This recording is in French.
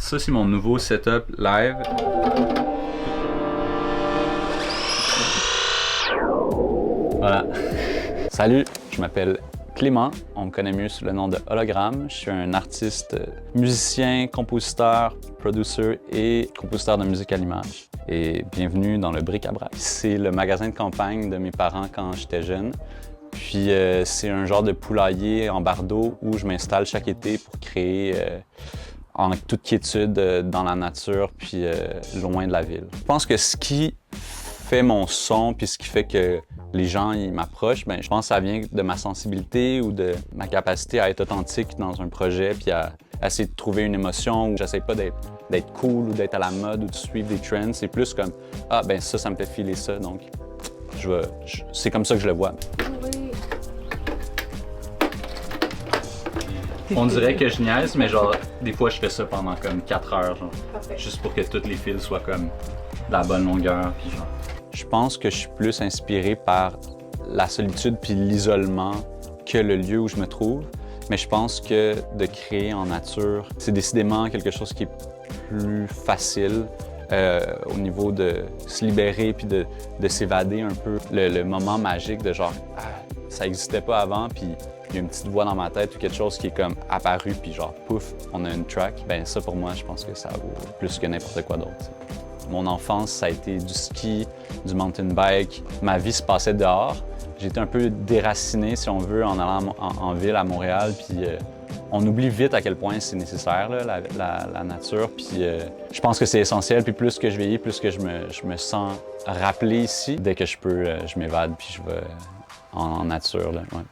Ça, c'est mon nouveau setup live. Voilà. Salut, je m'appelle Clément. On me connaît mieux sous le nom de Hologramme. Je suis un artiste, musicien, compositeur, producer et compositeur de musique à l'image. Et bienvenue dans le Bric-à-Brac. C'est le magasin de campagne de mes parents quand j'étais jeune. Puis c'est un genre de poulailler en bardeau où je m'installe chaque été pour créer en toute quiétude dans la nature puis loin de la ville. Je pense que ce qui fait mon son puis ce qui fait que les gens m'approchent, ben, je pense que ça vient de ma sensibilité ou de ma capacité à être authentique dans un projet puis à essayer de trouver une émotion où j'essaie pas d'être cool ou d'être à la mode ou de suivre des trends. C'est plus comme « Ah, ben ça me fait filer ça, donc c'est comme ça que je le vois. » On dirait que je niaise, mais genre, des fois, je fais ça pendant comme 4 heures, genre. Parfait. Juste pour que tous les fils soient comme de la bonne longueur, puis genre. Je pense que je suis plus inspiré par la solitude puis l'isolement que le lieu où je me trouve. Mais je pense que de créer en nature, c'est décidément quelque chose qui est plus facile au niveau de se libérer puis de s'évader un peu. Le moment magique de genre, ça n'existait pas avant, puis il y a une petite voix dans ma tête ou quelque chose qui est comme apparu, puis genre, pouf, on a une track. Ben ça, pour moi, je pense que ça vaut plus que n'importe quoi d'autre. Mon enfance, ça a été du ski, du mountain bike. Ma vie se passait dehors. J'ai été un peu déraciné, si on veut, en allant en ville à Montréal, puis on oublie vite à quel point c'est nécessaire, là, la nature. Puis je pense que c'est essentiel, puis plus que je vieillis, plus que je me sens rappelé ici. Dès que je peux, je m'évade, puis je vais en nature, là, ouais.